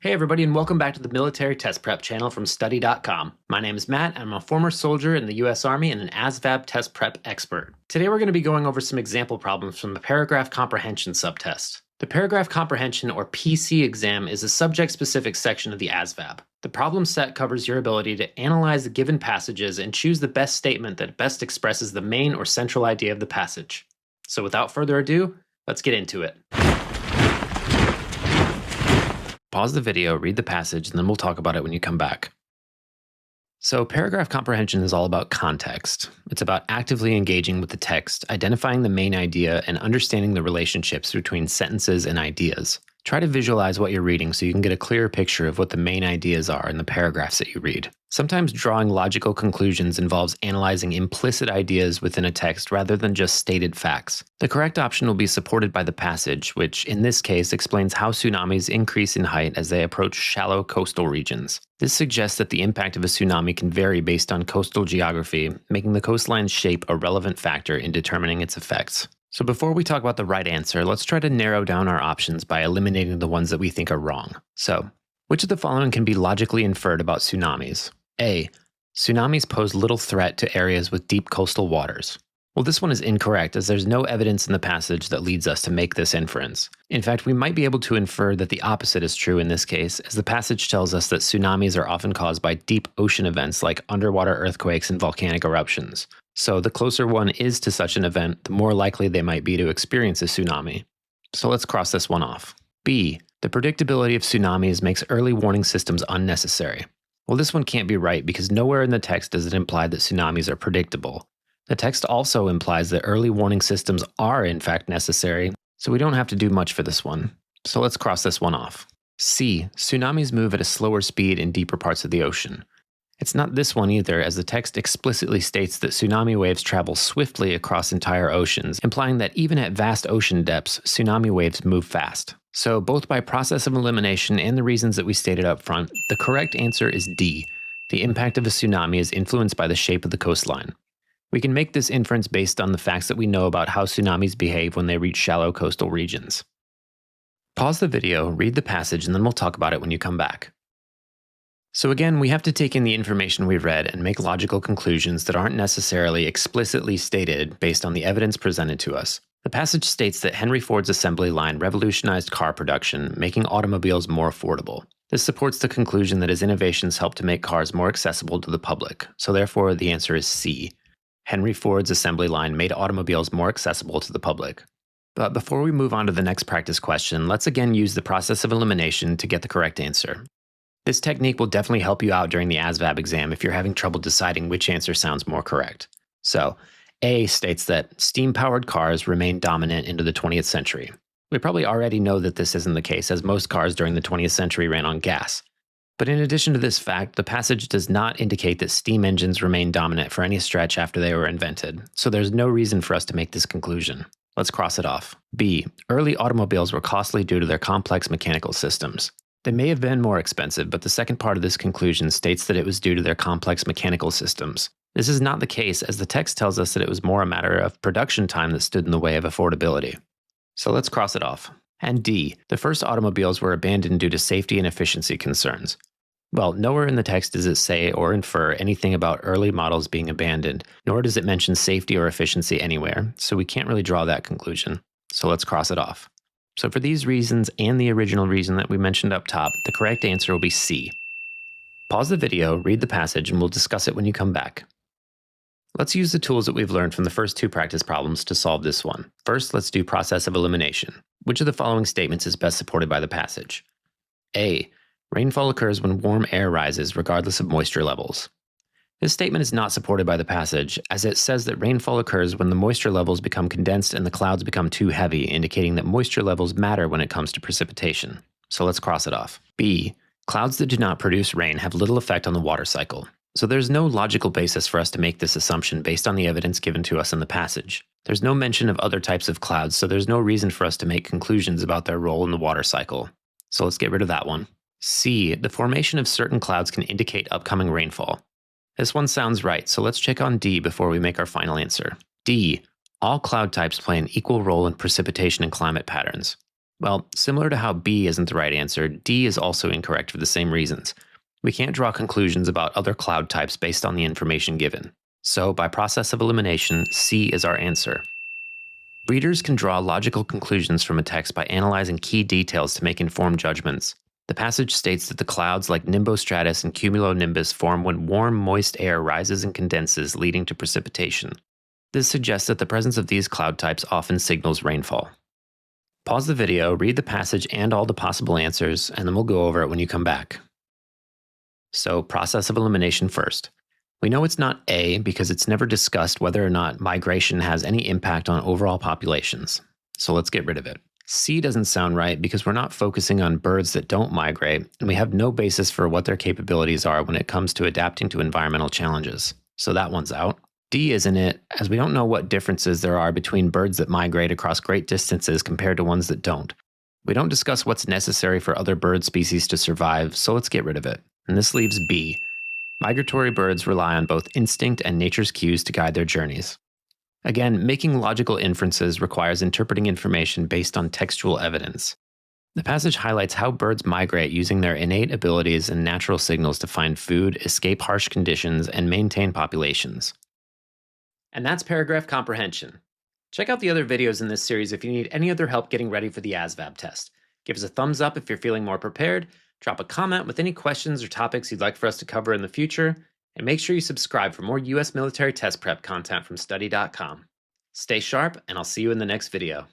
Hey everybody, and welcome back to the Military Test Prep channel from study.com. My name is Matt, and I'm a former soldier in the US Army and an ASVAB test prep expert. Today we're going to be going over some example problems from the Paragraph Comprehension subtest. The Paragraph Comprehension, or PC exam, is a subject-specific section of the ASVAB. The problem set covers your ability to analyze the given passages and choose the best statement that best expresses the main or central idea of the passage. So without further ado, let's get into it. Pause the video, read the passage, and then we'll talk about it when you come back. So paragraph comprehension is all about context. It's about actively engaging with the text, identifying the main idea, and understanding the relationships between sentences and ideas. Try to visualize what you're reading so you can get a clearer picture of what the main ideas are in the paragraphs that you read. Sometimes drawing logical conclusions involves analyzing implicit ideas within a text rather than just stated facts. The correct option will be supported by the passage, which in this case explains how tsunamis increase in height as they approach shallow coastal regions. This suggests that the impact of a tsunami can vary based on coastal geography, making the coastline's shape a relevant factor in determining its effects. So before we talk about the right answer, let's try to narrow down our options by eliminating the ones that we think are wrong. So, which of the following can be logically inferred about tsunamis? A. Tsunamis pose little threat to areas with deep coastal waters. Well, this one is incorrect, as there's no evidence in the passage that leads us to make this inference. In fact, we might be able to infer that the opposite is true in this case, as the passage tells us that tsunamis are often caused by deep ocean events like underwater earthquakes and volcanic eruptions. So the closer one is to such an event, the more likely they might be to experience a tsunami. So let's cross this one off. B. The predictability of tsunamis makes early warning systems unnecessary. Well, this one can't be right because nowhere in the text does it imply that tsunamis are predictable. The text also implies that early warning systems are in fact necessary, so we don't have to do much for this one. So let's cross this one off. C. Tsunamis move at a slower speed in deeper parts of the ocean. It's not this one either, as the text explicitly states that tsunami waves travel swiftly across entire oceans, implying that even at vast ocean depths, tsunami waves move fast. So both by process of elimination and the reasons that we stated up front, the correct answer is D. The impact of a tsunami is influenced by the shape of the coastline. We can make this inference based on the facts that we know about how tsunamis behave when they reach shallow coastal regions. Pause the video, read the passage, and then we'll talk about it when you come back. So again, we have to take in the information we've read and make logical conclusions that aren't necessarily explicitly stated based on the evidence presented to us. The passage states that Henry Ford's assembly line revolutionized car production, making automobiles more affordable. This supports the conclusion that his innovations helped to make cars more accessible to the public, so therefore the answer is C. Henry Ford's assembly line made automobiles more accessible to the public. But before we move on to the next practice question, let's again use the process of elimination to get the correct answer. This technique will definitely help you out during the ASVAB exam if you're having trouble deciding which answer sounds more correct. So, A states that steam-powered cars remain dominant into the 20th century. We probably already know that this isn't the case, as most cars during the 20th century ran on gas. But in addition to this fact, the passage does not indicate that steam engines remained dominant for any stretch after they were invented, so there's no reason for us to make this conclusion. Let's cross it off. B. Early automobiles were costly due to their complex mechanical systems. They may have been more expensive, but the second part of this conclusion states that it was due to their complex mechanical systems. This is not the case, as the text tells us that it was more a matter of production time that stood in the way of affordability. So let's cross it off. And D. The first automobiles were abandoned due to safety and efficiency concerns. Well, nowhere in the text does it say or infer anything about early models being abandoned, nor does it mention safety or efficiency anywhere, so we can't really draw that conclusion. So let's cross it off. So for these reasons and the original reason that we mentioned up top, the correct answer will be C. Pause the video, read the passage, and we'll discuss it when you come back. Let's use the tools that we've learned from the first two practice problems to solve this one. First, let's do process of elimination. Which of the following statements is best supported by the passage? A. Rainfall occurs when warm air rises regardless of moisture levels. This statement is not supported by the passage, as it says that rainfall occurs when the moisture levels become condensed and the clouds become too heavy, indicating that moisture levels matter when it comes to precipitation. So let's cross it off. B. Clouds that do not produce rain have little effect on the water cycle. So there's no logical basis for us to make this assumption based on the evidence given to us in the passage. There's no mention of other types of clouds, so there's no reason for us to make conclusions about their role in the water cycle. So let's get rid of that one. C. The formation of certain clouds can indicate upcoming rainfall. This one sounds right, so let's check on D before we make our final answer. D. All cloud types play an equal role in precipitation and climate patterns. Well, similar to how B isn't the right answer, D is also incorrect for the same reasons. We can't draw conclusions about other cloud types based on the information given. So, by process of elimination, C is our answer. Readers can draw logical conclusions from a text by analyzing key details to make informed judgments. The passage states that the clouds like nimbostratus and cumulonimbus form when warm, moist air rises and condenses, leading to precipitation. This suggests that the presence of these cloud types often signals rainfall. Pause the video, read the passage and all the possible answers, and then we'll go over it when you come back. So, process of elimination first. We know it's not A because it's never discussed whether or not migration has any impact on overall populations. So let's get rid of it. C doesn't sound right because we're not focusing on birds that don't migrate, and we have no basis for what their capabilities are when it comes to adapting to environmental challenges. So that one's out. D isn't it, as we don't know what differences there are between birds that migrate across great distances compared to ones that don't. We don't discuss what's necessary for other bird species to survive, so let's get rid of it. And this leaves B. Migratory birds rely on both instinct and nature's cues to guide their journeys. Again, making logical inferences requires interpreting information based on textual evidence. The passage highlights how birds migrate using their innate abilities and natural signals to find food, escape harsh conditions, and maintain populations. And that's paragraph comprehension. Check out the other videos in this series if you need any other help getting ready for the ASVAB test. Give us a thumbs up if you're feeling more prepared, drop a comment with any questions or topics you'd like for us to cover in the future, and make sure you subscribe for more U.S. military test prep content from study.com. Stay sharp, and I'll see you in the next video.